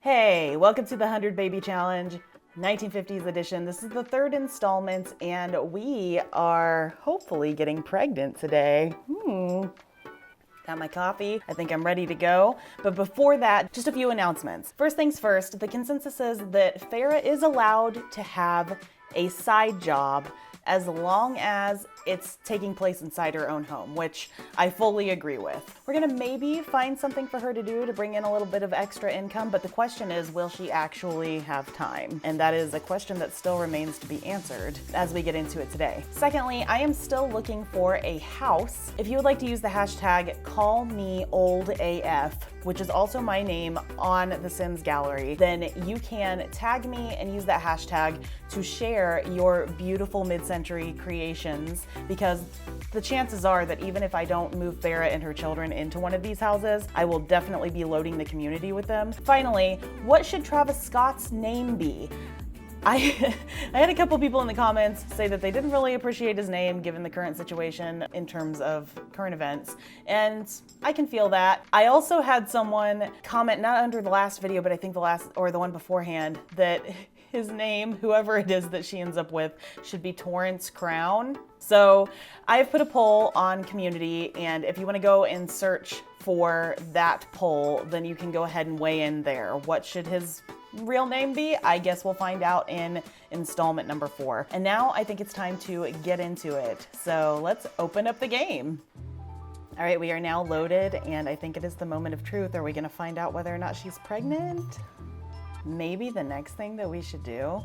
Hey, welcome to the 100 Baby Challenge, 1950s edition. This is the third installment, and we are hopefully getting pregnant today. Got my coffee. I think I'm ready to go. But before that, just a few announcements. First things first, the consensus is that Farah is allowed to have a side job as long as it's taking place inside her own home, which I fully agree with. We're gonna maybe find something for her to do to bring in a little bit of extra income, but the question is, will she actually have time? And that is a question that still remains to be answered as we get into it today. Secondly, I am still looking for a house. If you would like to use the hashtag #CallMeOldAF, which is also my name on the Sims gallery, then you can tag me and use that hashtag to share your beautiful mid-century creations, because the chances are that even if I don't move Farah and her children into one of these houses, I will definitely be loading the community with them. Finally, what should Travis Scott's name be? I had a couple people in the comments say that they didn't really appreciate his name given the current situation in terms of current events, and I can feel that. I also had someone comment, not under the last video, but I think the last or the one beforehand, that his name, whoever it is that she ends up with, should be Torrence Crown. So I've put a poll on community, and if you want to go and search for that poll, then you can go ahead and weigh in there. What should his real name be? I guess we'll find out in installment number 4. And now I think it's time to get into it. So let's open up the game. All right, we are now loaded, and I think it is the moment of truth. Are we gonna find out whether or not she's pregnant? Maybe the next thing that we should do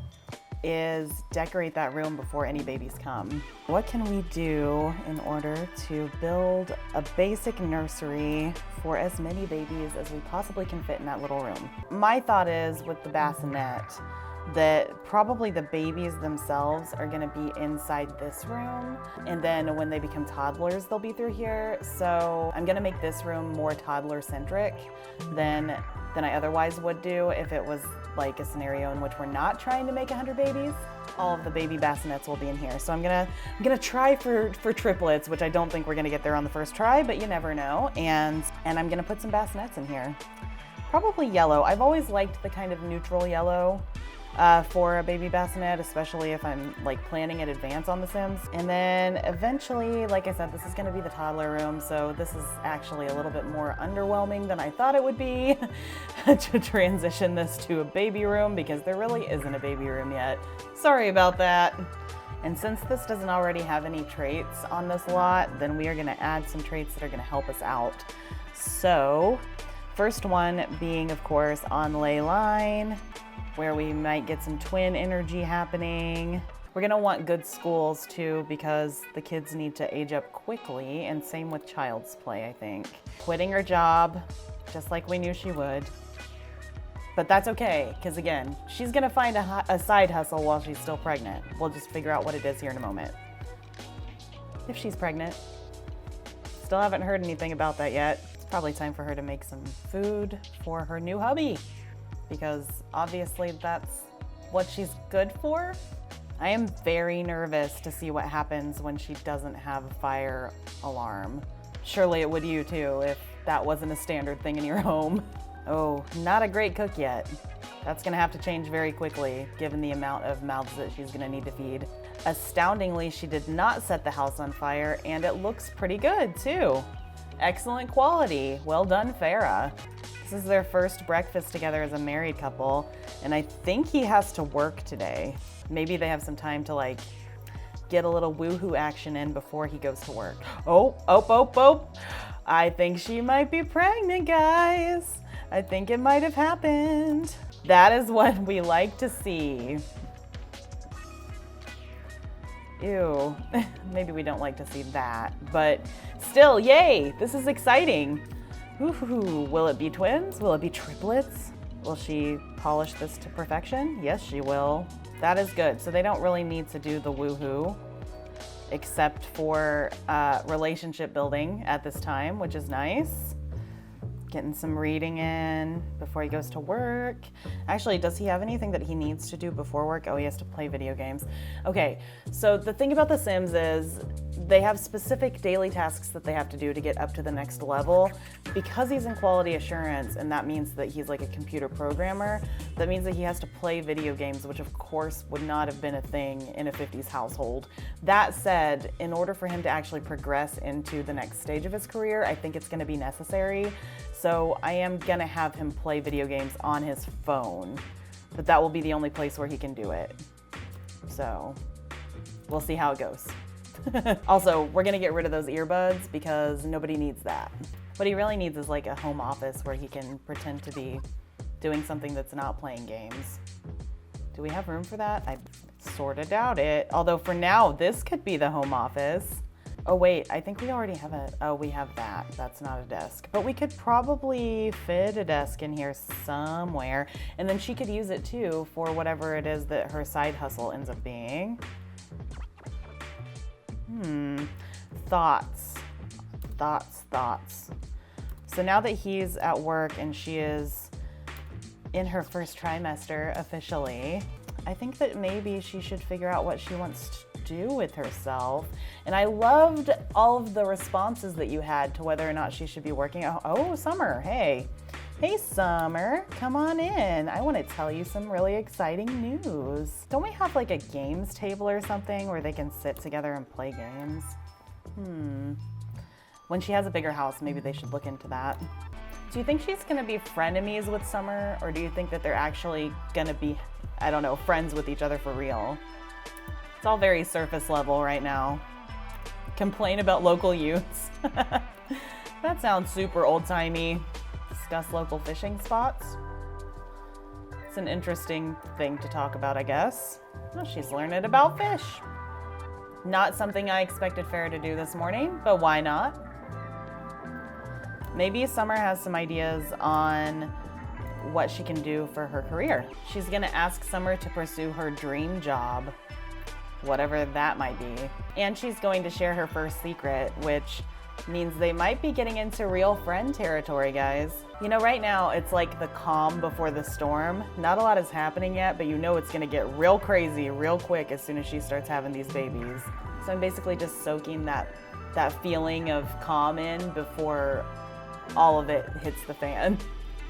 is decorate that room before any babies come. What can we do in order to build a basic nursery for as many babies as we possibly can fit in that little room? My thought is, with the bassinet, that probably the babies themselves are gonna be inside this room, and then when they become toddlers, they'll be through here. So I'm gonna make this room more toddler-centric than I otherwise would do if it was like a scenario in which we're not trying to make 100 babies. All of the baby bassinets will be in here. So I'm gonna try for triplets, which I don't think we're gonna get there on the first try, but you never know. And I'm gonna put some bassinets in here. Probably yellow. I've always liked the kind of neutral yellow for a baby bassinet, especially if I'm like planning in advance on The Sims. And then eventually, like I said, this is gonna be the toddler room, so this is actually a little bit more underwhelming than I thought it would be to transition this to a baby room, because there really isn't a baby room yet. Sorry about that. And since this doesn't already have any traits on this lot, then we are gonna add some traits that are gonna help us out. So, first one being, of course, on ley line, where we might get some twin energy happening. We're gonna want good schools too, because the kids need to age up quickly, and same with child's play, I think. Quitting her job, just like we knew she would. But that's okay, because again, she's gonna find a side hustle while she's still pregnant. We'll just figure out what it is here in a moment. If she's pregnant. Still haven't heard anything about that yet. It's probably time for her to make some food for her new hubby, because obviously that's what she's good for. I am very nervous to see what happens when she doesn't have a fire alarm. Surely it would you too, if that wasn't a standard thing in your home. Oh, not a great cook yet. That's gonna have to change very quickly, given the amount of mouths that she's gonna need to feed. Astoundingly, she did not set the house on fire, and it looks pretty good too. Excellent quality. Well done, Farah. This is their first breakfast together as a married couple, and I think he has to work today. Maybe they have some time to like get a little woohoo action in before he goes to work. Oh. I think she might be pregnant, guys. I think it might have happened. That is what we like to see. Ew, maybe we don't like to see that, but still, yay, this is exciting. Ooh, will it be twins? Will it be triplets? Will she polish this to perfection? Yes, she will. That is good. So they don't really need to do the woohoo, except for relationship building at this time, which is nice. Getting some reading in before he goes to work. Actually, does he have anything that he needs to do before work? Oh, he has to play video games. Okay, so the thing about The Sims is They have specific daily tasks that they have to do to get up to the next level. Because he's in quality assurance, and that means that he's like a computer programmer, that means that he has to play video games, which of course would not have been a thing in a 50s household. That said, in order for him to actually progress into the next stage of his career, I think it's gonna be necessary. So I am gonna have him play video games on his phone, but that will be the only place where he can do it. So we'll see how it goes. Also, we're gonna get rid of those earbuds because nobody needs that. What he really needs is like a home office where he can pretend to be doing something that's not playing games. Do we have room for that? I sort of doubt it. Although for now, this could be the home office. Oh wait, I think we already have we have that. That's not a desk. But we could probably fit a desk in here somewhere. And then she could use it too for whatever it is that her side hustle ends up being. Thoughts. So now that he's at work and she is in her first trimester officially, I think that maybe she should figure out what she wants to do with herself. And I loved all of the responses that you had to whether or not she should be working at home. Oh, Summer, hey. Hey, Summer, come on in. I want to tell you some really exciting news. Don't we have like a games table or something where they can sit together and play games? When she has a bigger house, maybe they should look into that. Do you think she's gonna be frenemies with Summer, or do you think that they're actually gonna be, I don't know, friends with each other for real? It's all very surface level right now. Complain about local youths. That sounds super old-timey. Discuss local fishing spots. It's an interesting thing to talk about, I guess. Well, she's learning about fish. Not something I expected Farah to do this morning, but why not? Maybe Summer has some ideas on what she can do for her career. She's gonna ask Summer to pursue her dream job, whatever that might be. And she's going to share her first secret, which means they might be getting into real friend territory, guys. You know, right now it's like the calm before the storm. Not a lot is happening yet, but you know it's gonna get real crazy real quick as soon as she starts having these babies. So I'm basically just soaking that feeling of calm in before all of it hits the fan.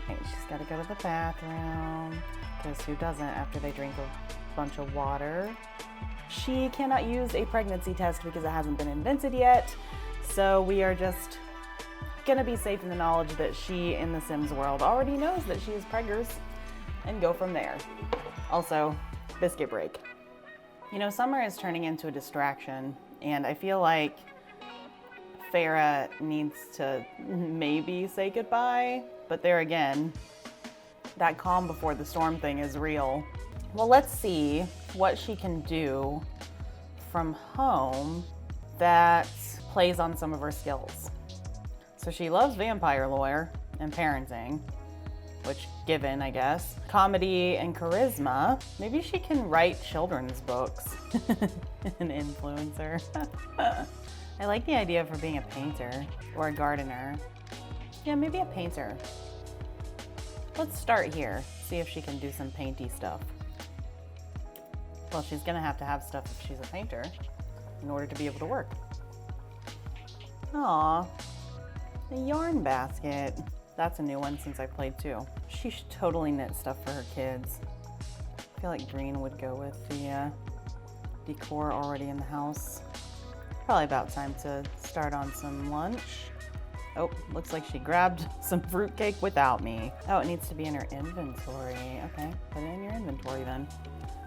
Hey, she's gotta go to the bathroom, because who doesn't after they drink a bunch of water? She cannot use a pregnancy test because it hasn't been invented yet. So we are just gonna be safe in the knowledge that she, in the Sims world, already knows that she is preggers and go from there. Also, biscuit break. You know, Summer is turning into a distraction, and I feel like Farah needs to maybe say goodbye, but there again, that calm before the storm thing is real. Well, let's see what she can do from home that plays on some of her skills. So she loves vampire lore and parenting, which given, I guess. Comedy and charisma. Maybe she can write children's books. An influencer. I like the idea of her being a painter or a gardener. Yeah, maybe a painter. Let's start here, see if she can do some painty stuff. Well, she's gonna have to have stuff if she's a painter in order to be able to work. Aw, a yarn basket. That's a new one since I played too. She should totally knit stuff for her kids. I feel like green would go with the decor already in the house. Probably about time to start on some lunch. Oh, looks like she grabbed some fruitcake without me. Oh, it needs to be in her inventory. Okay, put it in your inventory then.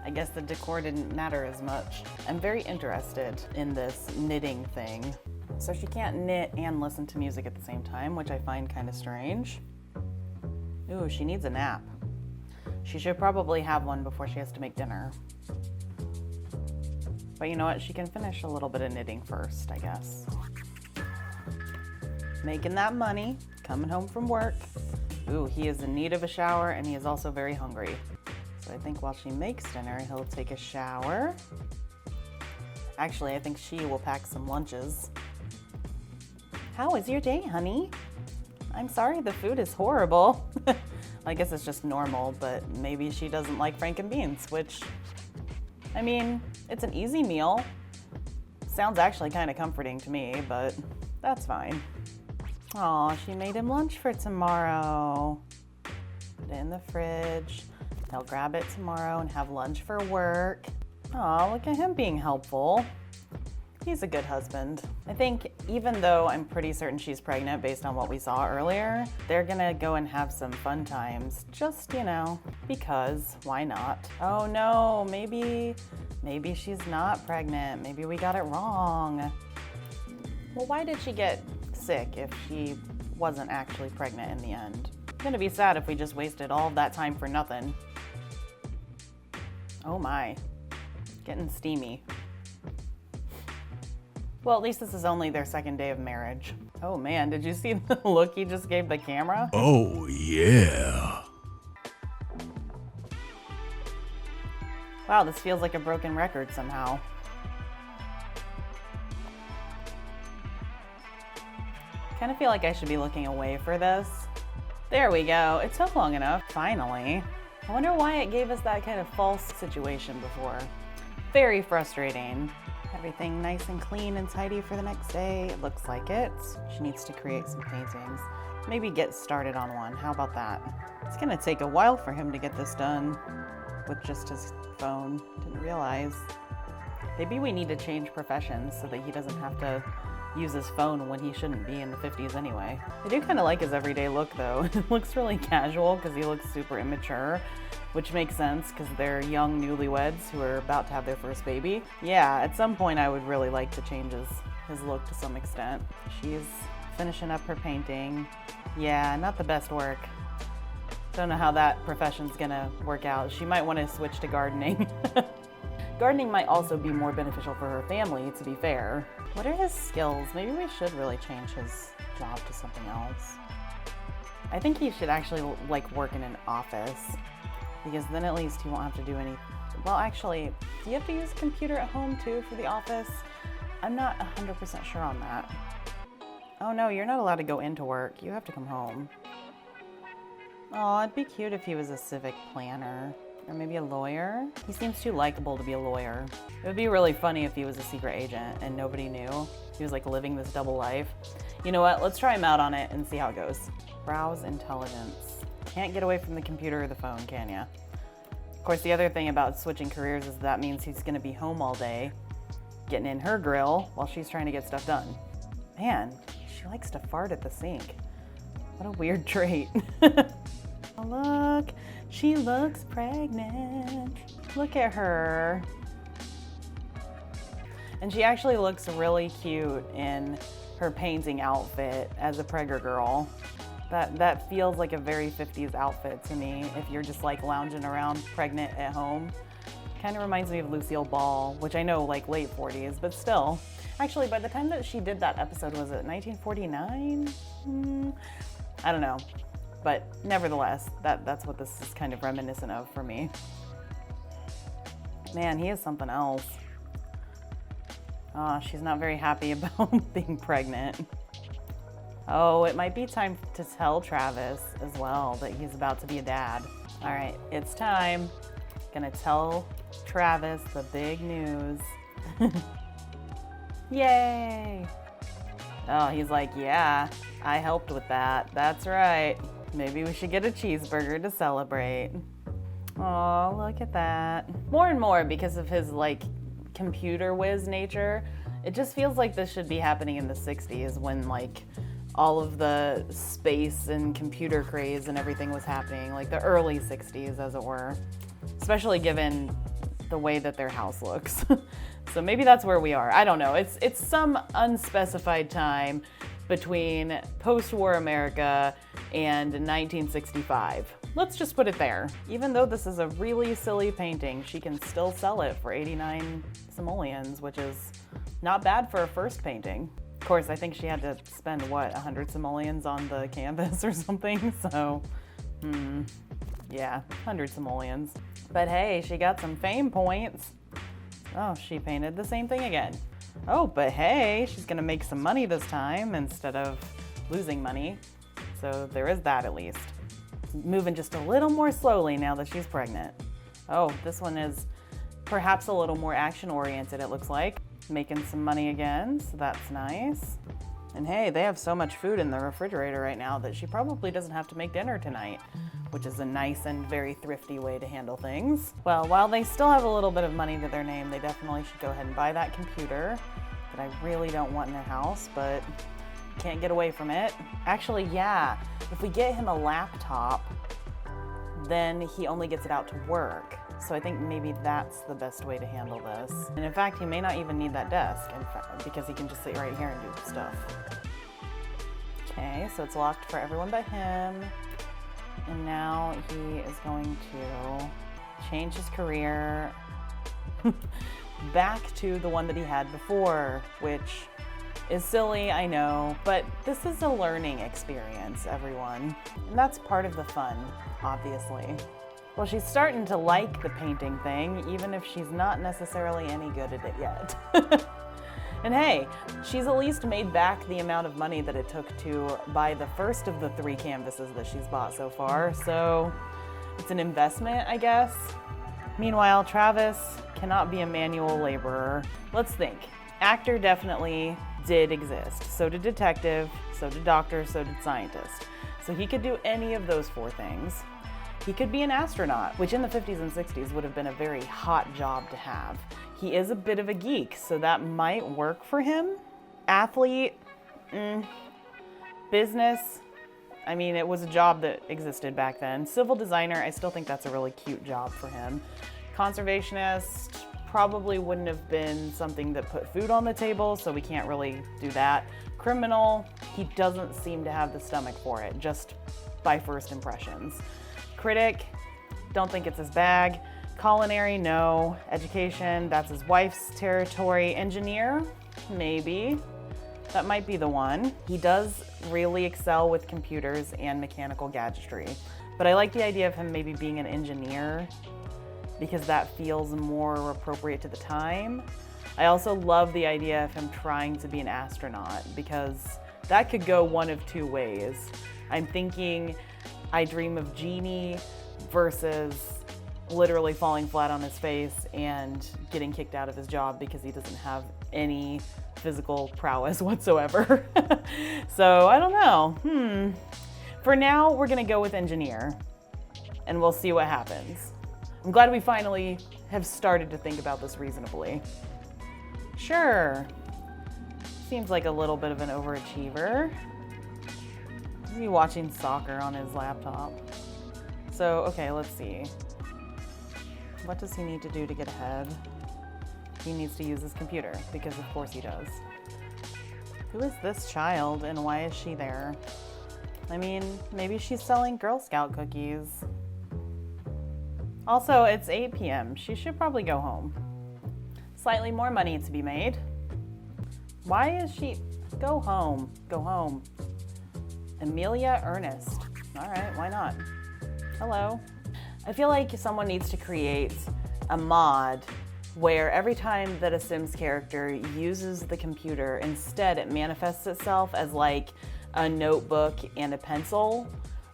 I guess the decor didn't matter as much. I'm very interested in this knitting thing. So she can't knit and listen to music at the same time, which I find kind of strange. Ooh, she needs a nap. She should probably have one before she has to make dinner. But you know what? She can finish a little bit of knitting first, I guess. Making that money, coming home from work. Ooh, he is in need of a shower and he is also very hungry. So I think while she makes dinner, he'll take a shower. Actually, I think she will pack some lunches. How was your day, honey? I'm sorry the food is horrible. I guess it's just normal, but maybe she doesn't like frankenbeans, which, I mean, it's an easy meal. Sounds actually kind of comforting to me, but that's fine. Aw, she made him lunch for tomorrow. Put it in the fridge. He'll grab it tomorrow and have lunch for work. Aw, look at him being helpful. He's a good husband. I think even though I'm pretty certain she's pregnant based on what we saw earlier, they're gonna go and have some fun times. Just, because why not? Oh no, maybe she's not pregnant. Maybe we got it wrong. Well, why did she get sick if she wasn't actually pregnant in the end? It's gonna be sad if we just wasted all of that time for nothing. Oh my, getting steamy. Well, at least this is only their second day of marriage. Oh man, did you see the look he just gave the camera? Oh yeah. Wow, this feels like a broken record somehow. Kind of feel like I should be looking away for this. There we go, it took long enough, finally. I wonder why it gave us that kind of false situation before. Very frustrating. Everything nice and clean and tidy for the next day. It looks like it. She needs to create some paintings. Maybe get started on one. How about that? It's gonna take a while for him to get this done with just his phone. Didn't realize. Maybe we need to change professions so that he doesn't have to use his phone when he shouldn't be in the 50s anyway. I do kind of like his everyday look though. It looks really casual because he looks super immature, which makes sense because they're young newlyweds who are about to have their first baby. Yeah, at some point I would really like to change his look to some extent. She's finishing up her painting. Yeah, not the best work. Don't know how that profession's gonna work out. She might want to switch to gardening. Gardening might also be more beneficial for her family, to be fair. What are his skills? Maybe we should really change his job to something else. I think he should actually work in an office, because then at least he won't have to do any. Well, actually, do you have to use a computer at home too for the office? I'm not 100% sure on that. Oh no, you're not allowed to go into work. You have to come home. Oh, it'd be cute if he was a civic planner. Or maybe a lawyer? He seems too likable to be a lawyer. It would be really funny if he was a secret agent and nobody knew. He was living this double life. You know what? Let's try him out on it and see how it goes. Browse intelligence. Can't get away from the computer or the phone, can ya? Of course, the other thing about switching careers is that means he's gonna be home all day, getting in her grill while she's trying to get stuff done. Man, she likes to fart at the sink. What a weird trait. Oh, look, she looks pregnant. Look at her. And she actually looks really cute in her painting outfit as a pregger girl. That feels like a very 50s outfit to me if you're just lounging around pregnant at home. Kind of reminds me of Lucille Ball, which I know late 40s, but still. Actually, by the time that she did that episode, was it 1949? I don't know. But nevertheless, that's what this is kind of reminiscent of for me. Man, he is something else. Oh, she's not very happy about being pregnant. Oh, it might be time to tell Travis as well that he's about to be a dad. All right, it's time. Gonna tell Travis the big news. Yay! Oh, he's like, yeah, I helped with that. That's right. Maybe we should get a cheeseburger to celebrate. Oh, look at that. More and more, because of his computer whiz nature, it just feels like this should be happening in the 60s when all of the space and computer craze and everything was happening, the early 60s as it were, especially given the way that their house looks. So maybe that's where we are. I don't know. It's some unspecified time between post-war America and 1965. Let's just put it there. Even though this is a really silly painting, she can still sell it for 89 simoleons, which is not bad for a first painting. Of course, I think she had to spend, 100 simoleons on the canvas or something, so, yeah, 100 simoleons. But hey, she got some fame points. Oh, she painted the same thing again. Oh, but hey, she's gonna make some money this time instead of losing money. So there is that at least. Moving just a little more slowly now that she's pregnant. Oh, this one is perhaps a little more action-oriented, it looks like. making some money again, so that's nice. And hey, they have so much food in the refrigerator right now that she probably doesn't have to make dinner tonight, which is a nice and very thrifty way to handle things. Well, while they still have a little bit of money to their name, they definitely should go ahead and buy that computer that I really don't want in their house, but can't get away from it. Actually, yeah, if we get him a laptop, then he only gets it out to work. So I think maybe that's the best way to handle this. And in fact, he may not even need that desk because he can just sit right here and do stuff. Okay, so it's locked for everyone but him. And now he is going to change his career back to the one that he had before, which is silly, I know, but this is a learning experience, everyone. And that's part of the fun, obviously. Well, she's starting to like the painting thing, even if she's not necessarily any good at it yet. And hey, she's at least made back the amount of money that it took to buy the first of the 3 canvases that she's bought so far, so it's an investment, I guess. Meanwhile, Travis cannot be a manual laborer. Let's think. Actor definitely did exist. So did detective, so did doctor, so did scientist. So he could do any of those 4 things. He could be an astronaut, which in the 50s and 60s would have been a very hot job to have. He is a bit of a geek, so that might work for him. Athlete, business, I mean, it was a job that existed back then. Civil designer, I still think that's a really cute job for him. Conservationist, probably wouldn't have been something that put food on the table, so we can't really do that. Criminal, he doesn't seem to have the stomach for it, just by first impressions. Critic, don't think it's his bag. Culinary, no. Education, that's his wife's territory. Engineer, maybe. That might be the one. He does really excel with computers and mechanical gadgetry, but I like the idea of him maybe being an engineer because that feels more appropriate to the time. I also love the idea of him trying to be an astronaut because that could go one of 2 ways. I'm thinking I Dream of Jeannie versus literally falling flat on his face and getting kicked out of his job because he doesn't have any physical prowess whatsoever. So I don't know. For now, we're gonna go with engineer and we'll see what happens. I'm glad we finally have started to think about this reasonably. Sure. Seems like a little bit of an overachiever. He's be watching soccer on his laptop. So, okay, let's see. What does he need to do to get ahead? He needs to use his computer, because of course he does. Who is this child and why is she there? I mean, maybe she's selling Girl Scout cookies. Also, it's 8 p.m. She should probably go home. Slightly more money to be made. Why is she? Go home. Go home. Amelia Ernest. All right, why not? Hello. I feel like someone needs to create a mod where every time that a Sims character uses the computer, instead it manifests itself as like a notebook and a pencil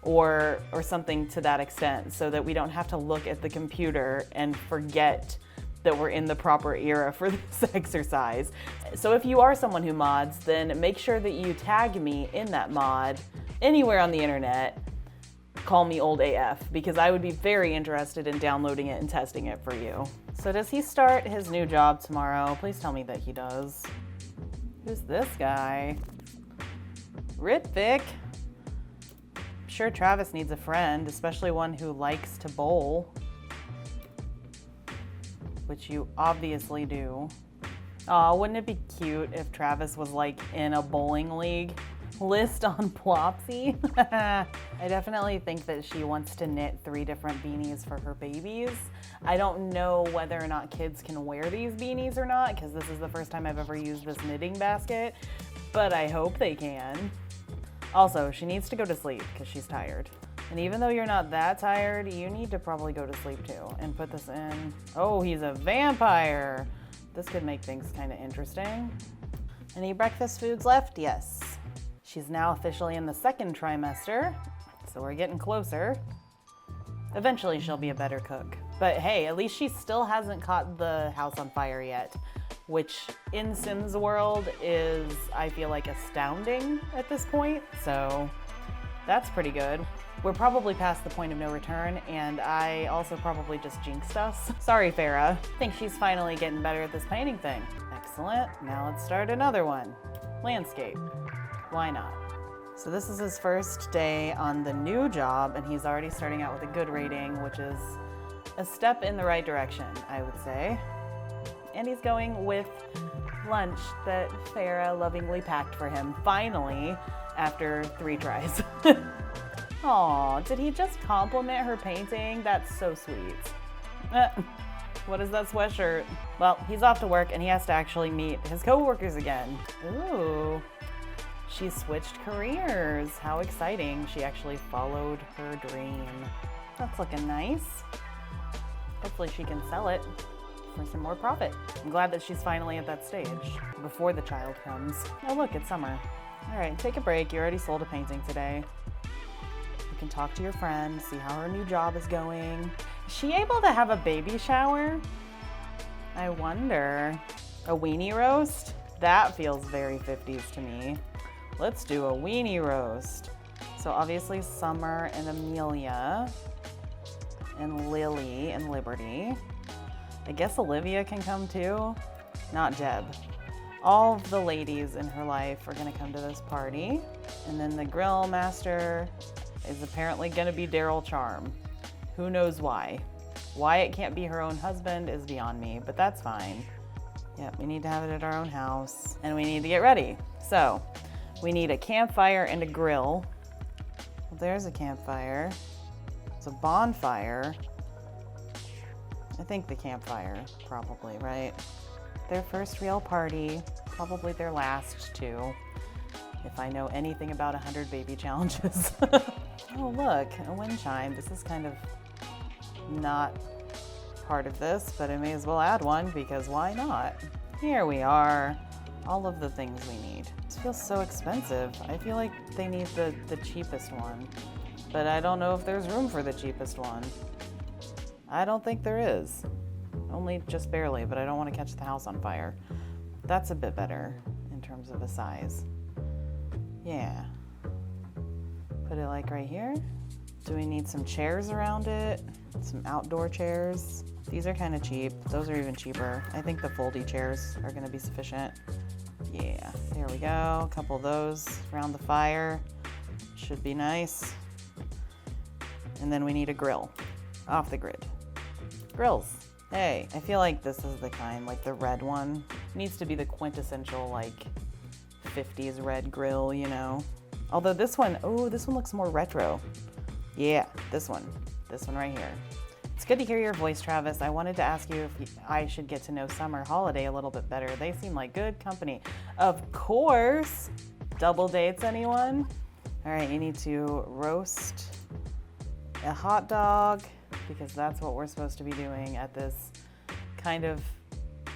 or something to that extent, so that we don't have to look at the computer and forget that we're in the proper era for this exercise. So if you are someone who mods, then make sure that you tag me in that mod anywhere on the internet. Call me old AF, because I would be very interested in downloading it and testing it for you. So does he start his new job tomorrow? Please tell me that he does. Who's this guy? Ritvik. I'm sure Travis needs a friend, especially one who likes to bowl. Which you obviously do. Aw, wouldn't it be cute if Travis was like in a bowling league? List on Plopsy. I definitely think that she wants to knit 3 different beanies for her babies. I don't know whether or not kids can wear these beanies or not, because this is the first time I've ever used this knitting basket, but I hope they can. Also, she needs to go to sleep because she's tired. And even though you're not that tired, you need to probably go to sleep too. And put this in. Oh, he's a vampire. This could make things kind of interesting. Any breakfast foods left? Yes. She's now officially in the 2nd trimester, so we're getting closer. Eventually she'll be a better cook. But hey, at least she still hasn't caught the house on fire yet. which in Sims world is, I feel like, astounding at this point. So that's pretty good. We're probably past the point of no return, and I also probably just jinxed us. Sorry, Farah. I think she's finally getting better at this painting thing. Excellent. Now let's start another one. Landscape. Why not? So this is his first day on the new job, and he's already starting out with a good rating, which is a step in the right direction, I would say. And he's going with lunch that Farah lovingly packed for him, finally, after 3 tries. Aw, did he just compliment her painting? That's so sweet. What is that sweatshirt? Well, he's off to work and he has to actually meet his coworkers again. Ooh, she switched careers. How exciting. She actually followed her dream. That's looking nice. Hopefully she can sell it for some more profit. I'm glad that she's finally at that stage before the child comes. Oh look, it's summer. All right, take a break. You already sold a painting today. You can talk to your friend, see how her new job is going. Is she able to have a baby shower? I wonder. A weenie roast? That feels very 50s to me. Let's do a weenie roast. So obviously Summer and Amelia and Lily and Liberty. I guess Olivia can come too. Not Jeb. All of the ladies in her life are gonna come to this party. And then the grill master is apparently gonna be Daryl Charm. Who knows why? Why it can't be her own husband is beyond me, but that's fine. Yep, we need to have it at our own house and we need to get ready. So we need a campfire and a grill. Well, there's a campfire. It's a bonfire. I think the campfire, probably, right? Their first real party, probably their last too, if I know anything about 100 baby challenges. Oh look, a wind chime. This is kind of not part of this, but I may as well add one because why not? Here we are, all of the things we need. This feels so expensive. I feel like they need the cheapest one, but I don't know if there's room for the cheapest one. I don't think there is. Only just barely, but I don't want to catch the house on fire. That's a bit better in terms of the size. Yeah. Put it like right here. Do we need some chairs around it? Some outdoor chairs? These are kind of cheap. Those are even cheaper. I think the foldy chairs are going to be sufficient. Yeah, there we go. A couple of those around the fire. Should be nice. And then we need a grill. Off the grid. Grills. Hey, I feel like this is the kind, like the red one. Needs to be the quintessential, like, 50s red grill, you know? Although this one, oh, this one looks more retro. Yeah, this one right here. It's good to hear your voice, Travis. I wanted to ask you if I should get to know Summer Holiday a little bit better. They seem like good company. Of course. Double dates, anyone? All right, you need to roast a hot dog because that's what we're supposed to be doing at this kind of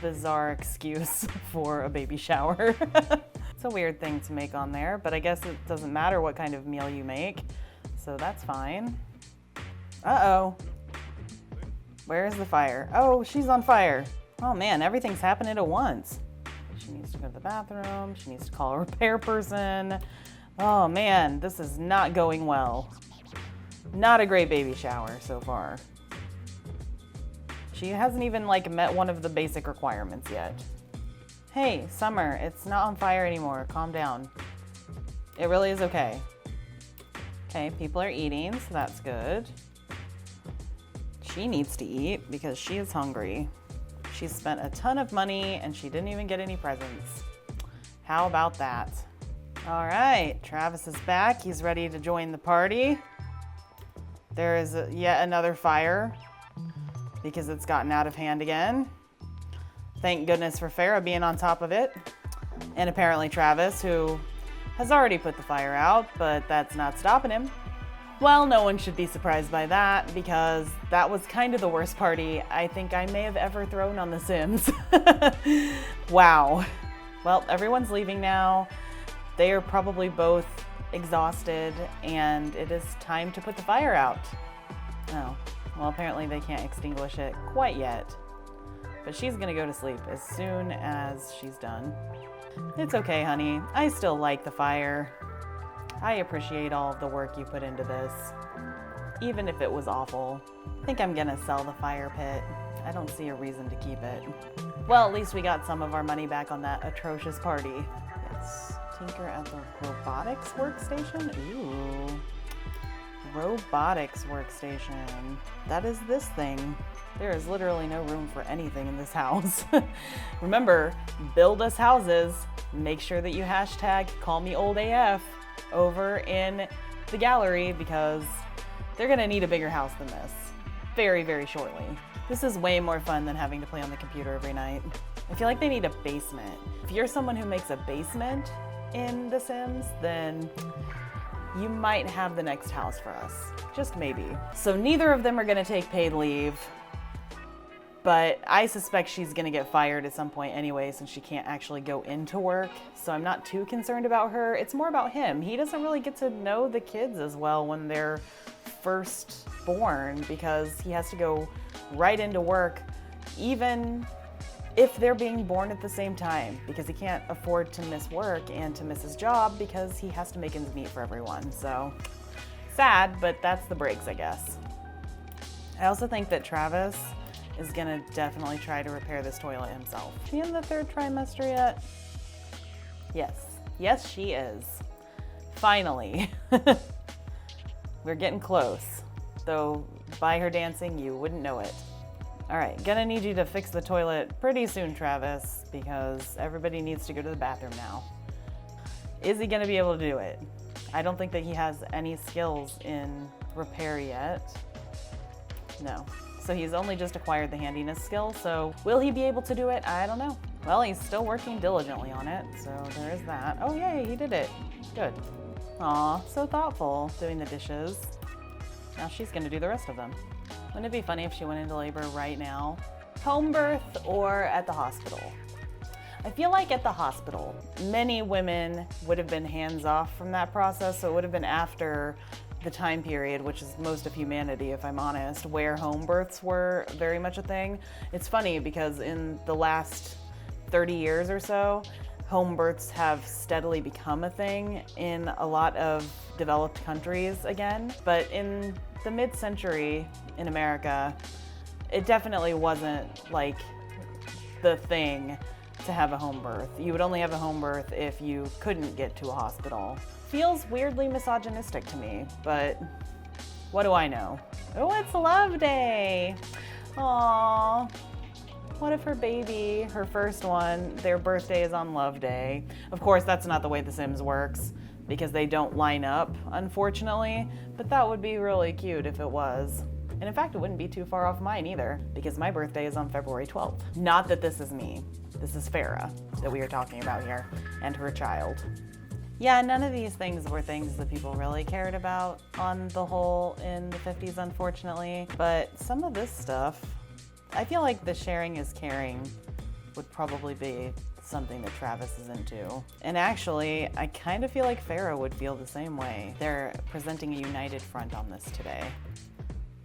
bizarre excuse for a baby shower. It's a weird thing to make on there, but I guess it doesn't matter what kind of meal you make, so that's fine. Uh-oh. Where is the fire? Oh, she's on fire. Oh man, everything's happening at once. She needs to go to the bathroom. She needs to call a repair person. Oh man, this is not going well. Not a great baby shower so far. She hasn't even like met one of the basic requirements yet. Hey, Summer, it's not on fire anymore. Calm down. It really is okay. Okay, people are eating, so that's good. She needs to eat because she is hungry. She spent a ton of money and she didn't even get any presents. How about that? All right, Travis is back. He's ready to join the party. There is yet another fire because it's gotten out of hand again. Thank goodness for Farah being on top of it. And apparently Travis, who has already put the fire out, but that's not stopping him. Well, no one should be surprised by that because that was kind of the worst party I think I may have ever thrown on The Sims. Wow. Well, everyone's leaving now. They are probably both exhausted and it is time to put the fire out. Oh, well, apparently they can't extinguish it quite yet. but she's gonna go to sleep as soon as she's done. It's okay, honey. I still like the fire. I appreciate all of the work you put into this, even if it was awful. I think I'm gonna sell the fire pit. I don't see a reason to keep it. Well, at least we got some of our money back on that atrocious party. Yes, tinker at the robotics workstation. Ooh, robotics workstation. That is this thing. There is literally no room for anything in this house. Remember, build us houses. Make sure that you hashtag #CallMeOldAF over in the gallery because they're gonna need a bigger house than this very, very shortly. This is way more fun than having to play on the computer every night. I feel like they need a basement. If you're someone who makes a basement in The Sims, then you might have the next house for us. Just maybe. So neither of them are gonna take paid leave, but I suspect she's gonna get fired at some point anyway since she can't actually go into work. So I'm not too concerned about her. It's more about him. He doesn't really get to know the kids as well when they're first born because he has to go right into work even if they're being born at the same time because he can't afford to miss work and to miss his job because he has to make ends meet for everyone. So sad, but that's the breaks, I guess. I also think that Travis is gonna definitely try to repair this toilet himself. Is she in the 3rd trimester yet? Yes. Yes, she is. Finally. We're getting close. Though by her dancing, you wouldn't know it. All right, gonna need you to fix the toilet pretty soon, Travis, because everybody needs to go to the bathroom now. Is he gonna be able to do it? I don't think that he has any skills in repair yet. No. So he's only just acquired the handiness skill, so will he be able to do it? I don't know. Well, he's still working diligently on it, so there is that. Oh yay, he did it. Good. Aw, so thoughtful, doing the dishes. Now she's gonna do the rest of them. Wouldn't it be funny if she went into labor right now? Home birth or at the hospital? I feel like at the hospital, many women would have been hands off from that process, so it would have been after the time period, which is most of humanity, if I'm honest, where home births were very much a thing. It's funny because in the last 30 years or so, home births have steadily become a thing in a lot of developed countries again. But in the mid-century in America, it definitely wasn't like the thing to have a home birth. You would only have a home birth if you couldn't get to a hospital. Feels weirdly misogynistic to me, but what do I know? Oh, it's Love Day. Aww. What if her baby, her first one, their birthday is on Love Day? Of course, that's not the way The Sims works because they don't line up, unfortunately, but that would be really cute if it was. And in fact, it wouldn't be too far off mine either because my birthday is on February 12th. Not that this is me. This is Farah that we are talking about here and her child. Yeah, none of these things were things that people really cared about on the whole in the 50s, unfortunately. But some of this stuff, I feel like the sharing is caring would probably be something that Travis is into. And actually, I kind of feel like Farah would feel the same way. They're presenting a united front on this today.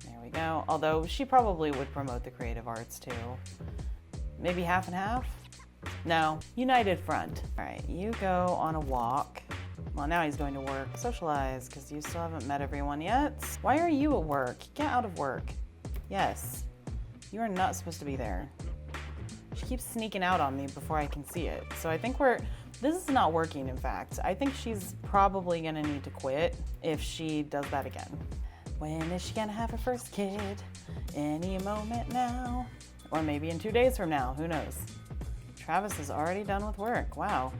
There we go. Although she probably would promote the creative arts too. Maybe half and half? No, united front. All right, you go on a walk. Well, now he's going to work. Socialize, because you still haven't met everyone yet. Why are you at work? Get out of work. Yes, you are not supposed to be there. She keeps sneaking out on me before I can see it. So I think this is not working, in fact. I think she's probably gonna need to quit if she does that again. When is she gonna have her first kid? Any moment now. Or maybe in 2 days from now, who knows? Travis is already done with work, wow.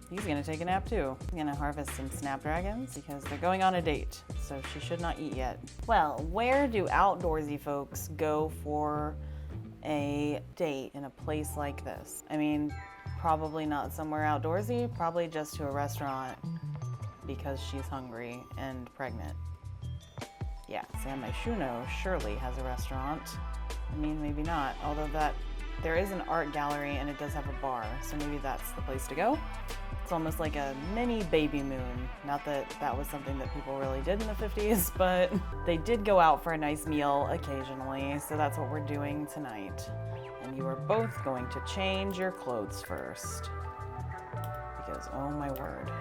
He's gonna take a nap too. I'm gonna harvest some snapdragons because they're going on a date, so she should not eat yet. Well, where do outdoorsy folks go for a date in a place like this? I mean, probably not somewhere outdoorsy, probably just to a restaurant because she's hungry and pregnant. Yeah, San Myshuno surely has a restaurant. I mean, maybe not, although there is an art gallery and it does have a bar, so maybe that's the place to go. It's almost like a mini baby moon. Not that that was something that people really did in the 50s, but they did go out for a nice meal occasionally, so that's what we're doing tonight. And you are both going to change your clothes first. Because, oh my word.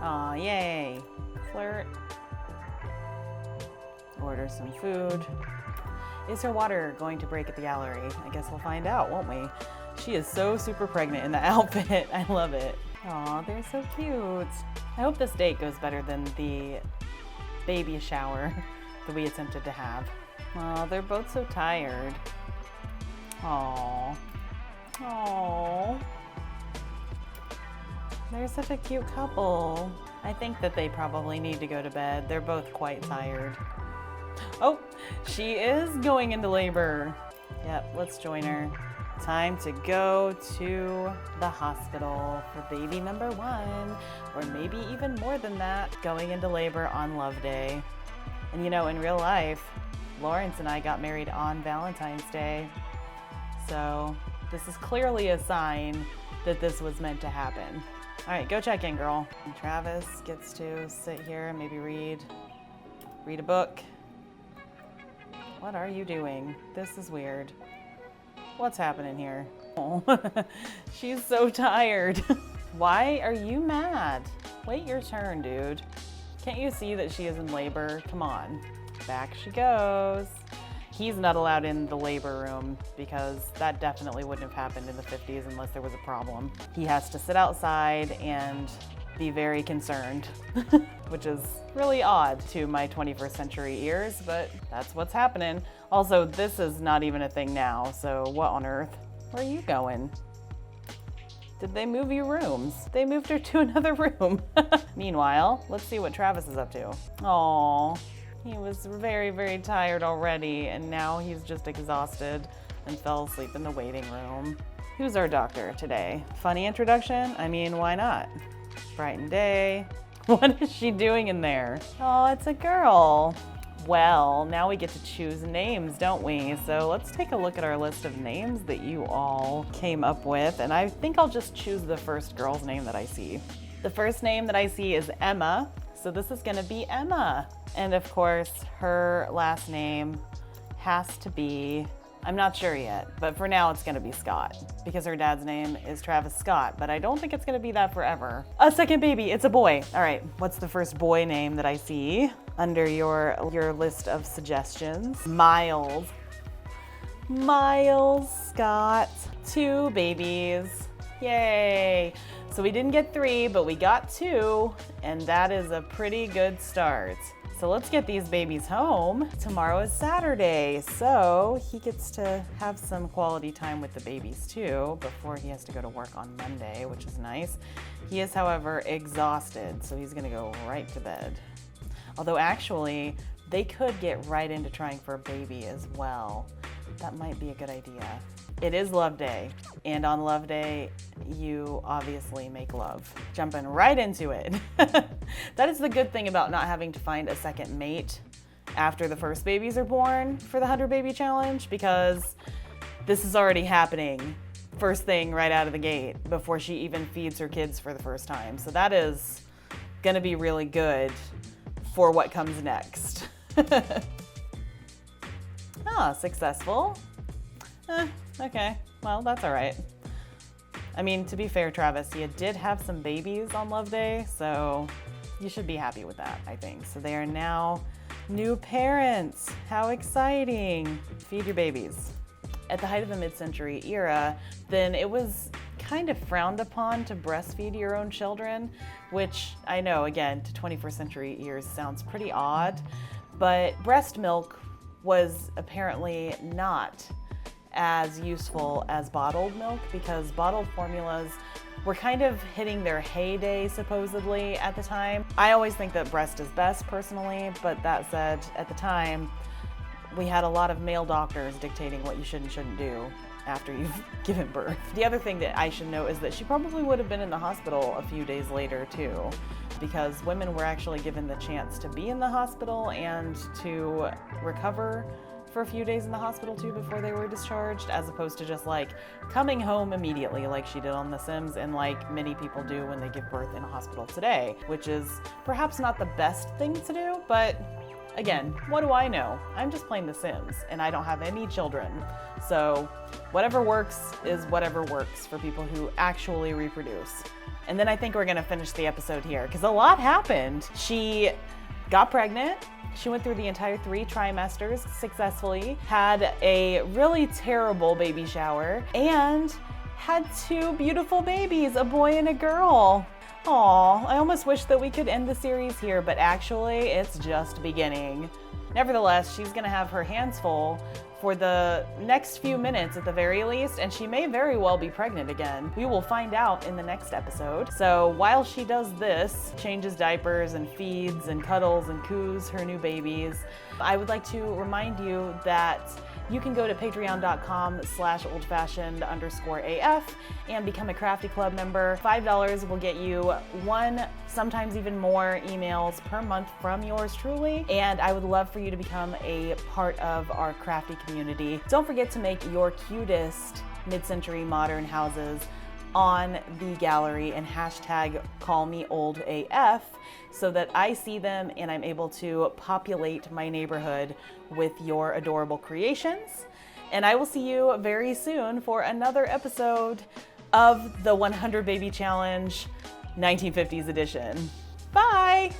Aw, yay. Flirt. Order some food. Is her water going to break at the gallery? I guess we'll find out, won't we? She is so super pregnant in the outfit. I love it. Aw, they're so cute. I hope this date goes better than the baby shower that we attempted to have. Aw, they're both so tired. Aw. Aw. They're such a cute couple. I think that they probably need to go to bed. They're both quite tired. Oh, she is going into labor. Yep, let's join her. Time to go to the hospital for baby number 1, or maybe even more than that, going into labor on Love Day. And you know, in real life, Lawrence and I got married on Valentine's Day. So this is clearly a sign that this was meant to happen. All right, go check in, girl. And Travis gets to sit here and maybe read a book. What are you doing? This is weird. What's happening here? Oh, she's so tired. Why are you mad? Wait your turn, dude. Can't you see that she is in labor? Come on. Back she goes. He's not allowed in the labor room because that definitely wouldn't have happened in the 50s unless there was a problem. He has to sit outside and be very concerned, which is really odd to my 21st century ears, but that's what's happening. Also, this is not even a thing now, so what on earth? Where are you going? Did they move you rooms? They moved her to another room. Meanwhile, let's see what Travis is up to. Aww, he was very, very tired already, and now he's just exhausted and fell asleep in the waiting room. Who's our doctor today? Funny introduction? I mean, why not? Brighton day. What is she doing in there? Oh, it's a girl. Well, now we get to choose names, don't we? So let's take a look at our list of names that you all came up with, and I think I'll just choose the first girl's name that I see. The first name that I see is Emma, so this is gonna be Emma. And of course, her last name has to be, I'm not sure yet, but for now it's gonna be Scott because her dad's name is Travis Scott, but I don't think it's gonna be that forever. A second baby, it's a boy. All right, what's the first boy name that I see under your list of suggestions? Miles. Miles Scott, 2 babies, yay. So we didn't get 3, but we got 2, and that is a pretty good start. So let's get these babies home. Tomorrow is Saturday, so he gets to have some quality time with the babies too before he has to go to work on Monday, which is nice. He is, however, exhausted, so he's gonna go right to bed. Although actually, they could get right into trying for a baby as well. That might be a good idea. It is Love Day, and on Love Day, you obviously make love. Jumping right into it. That is the good thing about not having to find a second mate after the first babies are born for the 100 Baby Challenge, because this is already happening first thing right out of the gate before she even feeds her kids for the first time. So that is gonna be really good for what comes next. Ah, successful. Okay, well, that's all right. I mean, to be fair, Travis, you did have some babies on Love Day, so you should be happy with that, I think. So they are now new parents. How exciting. Feed your babies. At the height of the mid-century era, then it was kind of frowned upon to breastfeed your own children, which I know, again, to 21st century ears sounds pretty odd, but breast milk was apparently not as useful as bottled milk because bottled formulas were kind of hitting their heyday supposedly at the time. I always think that breast is best personally, but that said, at the time, we had a lot of male doctors dictating what you should and shouldn't do after you've given birth. The other thing that I should know is that she probably would have been in the hospital a few days later too, because women were actually given the chance to be in the hospital and to recover for a few days in the hospital too before they were discharged, as opposed to just like coming home immediately like she did on The Sims and like many people do when they give birth in a hospital today, which is perhaps not the best thing to do, but again, what do I know? I'm just playing The Sims and I don't have any children. So whatever works is whatever works for people who actually reproduce. And then I think we're gonna finish the episode here because a lot happened. She got pregnant. She went through the entire 3 trimesters successfully, had a really terrible baby shower, and had 2 beautiful babies, a boy and a girl. Aw, I almost wish that we could end the series here, but actually it's just beginning. Nevertheless, she's gonna have her hands full for the next few minutes at the very least, and she may very well be pregnant again. We will find out in the next episode. So while she does this, changes diapers and feeds and cuddles and coos her new babies, I would like to remind you that you can go to patreon.com/oldfashioned_AF and become a Crafty Club member. $5 will get you 1, sometimes even more emails per month from yours truly. And I would love for you to become a part of our crafty community. Don't forget to make your cutest mid-century modern houses on the gallery and hashtag #CallMeOldAF so that I see them and I'm able to populate my neighborhood with your adorable creations. And I will see you very soon for another episode of the 100 Baby Challenge 1950s edition. Bye!